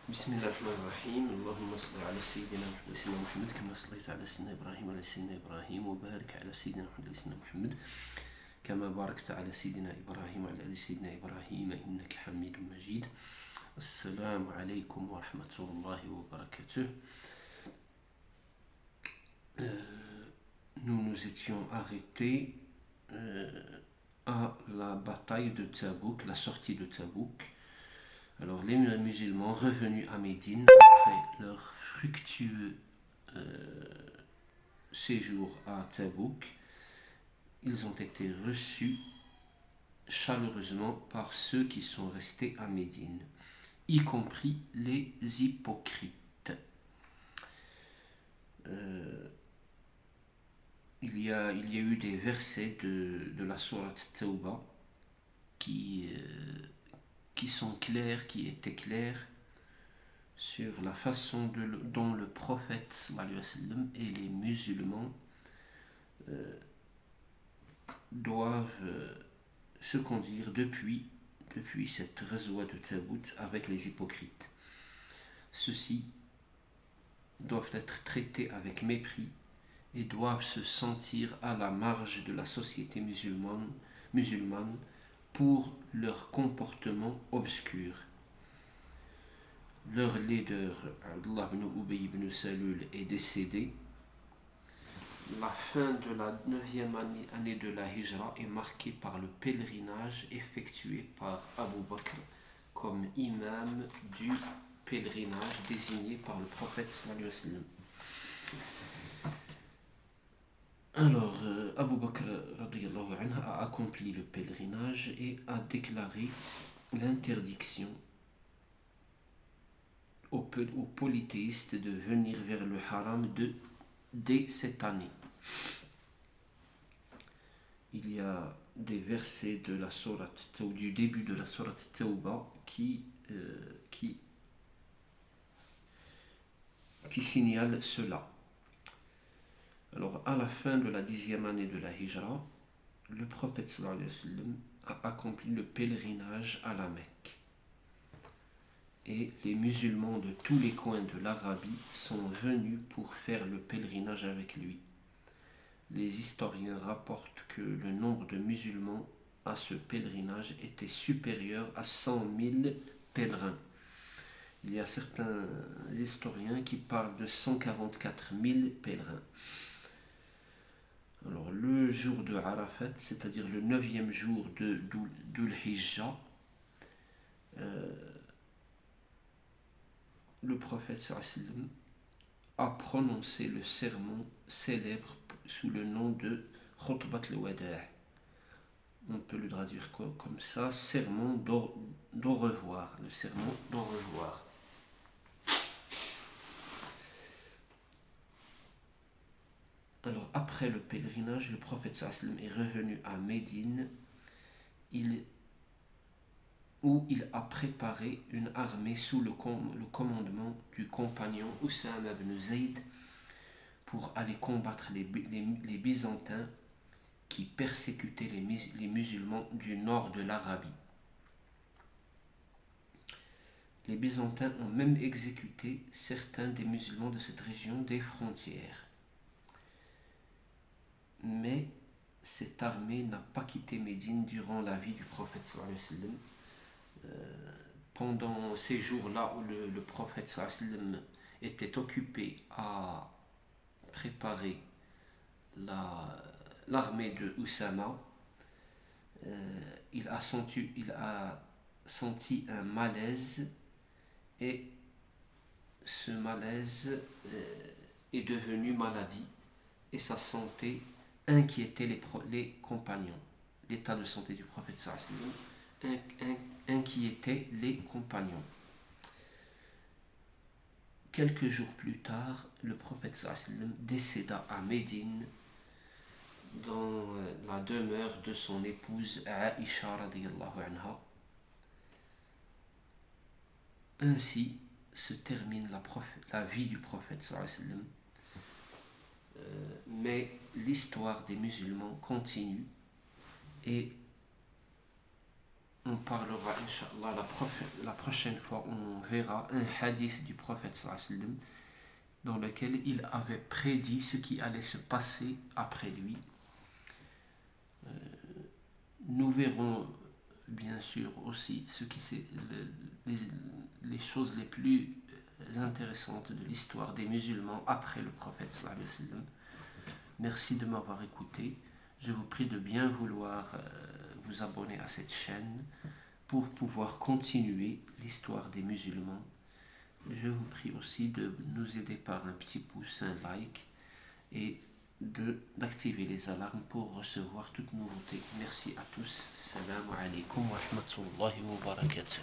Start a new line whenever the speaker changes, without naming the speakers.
بسم الله الرحمن الرحيم اللهم صل على سيدنا محمد كما صليت على سيدنا إبراهيم وعلى سيدنا إبراهيم وبارك على سيدنا محمد وعلى سيدنا محمد كما باركت على سيدنا إبراهيم وعلى آل سيدنا إبراهيم إنك حميد مجيد. السلام عليكم ورحمة الله وبركاته. Nous nous étions arrêtés à la bataille de Tabouk, la sortie de Tabouk. Alors les musulmans revenus à Médine après leur fructueux séjour à Tabouk, ils ont été reçus chaleureusement par ceux qui sont restés à Médine, y compris les hypocrites. Il y a eu des versets de la sourate Tawbah qui sont clairs, qui étaient clairs sur la façon dont le prophète sallallahu alayhi wa sallam et les musulmans doivent se conduire depuis cette ghazwa de Tabout avec les hypocrites. Ceux-ci doivent être traités avec mépris et doivent se sentir à la marge de la société musulmane pour leur comportement obscur. Leur leader, Abdullah ibn Ubay ibn Salul, est décédé. La fin de la 9e année de la Hijra est marquée par le pèlerinage effectué par Abu Bakr comme imam du pèlerinage désigné par le prophète sallallahu alayhi wa sallam. Alors, Abu Bakr radiyallahu anhu a accompli le pèlerinage et a déclaré l'interdiction aux polythéistes de venir vers le haram dès cette année. Il y a des versets de la sourate, du début de la sourate Tawbah qui signalent cela. Alors, à la fin de la 10e année de la Hijra, le prophète sallallahu alayhi wa sallam a accompli le pèlerinage à la Mecque. Et les musulmans de tous les coins de l'Arabie sont venus pour faire le pèlerinage avec lui. Les historiens rapportent que le nombre de musulmans à ce pèlerinage était supérieur à 100 000 pèlerins. Il y a certains historiens qui parlent de 144 000 pèlerins. Alors le jour de Arafat, c'est-à-dire le 9e jour de Dhul Hijjah, le prophète sallallahu alayhi wa sallam a prononcé le sermon célèbre sous le nom de Khutbat al-Wada'. On peut le traduire comme ça, sermon d'au revoir, le sermon d'au revoir. Alors après le pèlerinage, le prophète sallallahu alayhi wa sallam est revenu à Médine, où il a préparé une armée sous le commandement du compagnon Usama ibn Zayd pour aller combattre les Byzantins qui persécutaient les musulmans du nord de l'Arabie. Les Byzantins ont même exécuté certains des musulmans de cette région des frontières. Mais cette armée n'a pas quitté Médine durant la vie du prophète sallallahu alayhi wa sallam. Pendant ces jours-là où le prophète sallallahu alayhi wa sallam était occupé à préparer l'armée de Usama, il a senti un malaise, et ce malaise est devenu maladie, et sa santé inquiétait les compagnons. L'état de santé du prophète sallallahu alayhi wa sallam inquiétait les compagnons. Quelques jours plus tard, le prophète sallallahu alayhi wa sallam décéda à Médine dans la demeure de son épouse Aïcha radiyallahu anha. Ainsi se termine la vie du prophète sallallahu alayhi wa sallam. Mais l'histoire des musulmans continue, et on parlera, Inch'Allah, la prochaine fois, on verra un hadith du prophète sallallahu alayhi wa sallam dans lequel il avait prédit ce qui allait se passer après lui. Nous verrons bien sûr aussi les choses les plus intéressantes de l'histoire des musulmans après le prophète sallallahu alayhi wa sallam. Merci de m'avoir écouté. Je vous prie de bien vouloir vous abonner à cette chaîne pour pouvoir continuer l'histoire des musulmans. Je vous prie aussi de nous aider par un petit pouce, un like et d'activer les alarmes pour recevoir toute nouveauté. Merci à tous. Salam alaikum wa rahmatullahi wa barakatuh.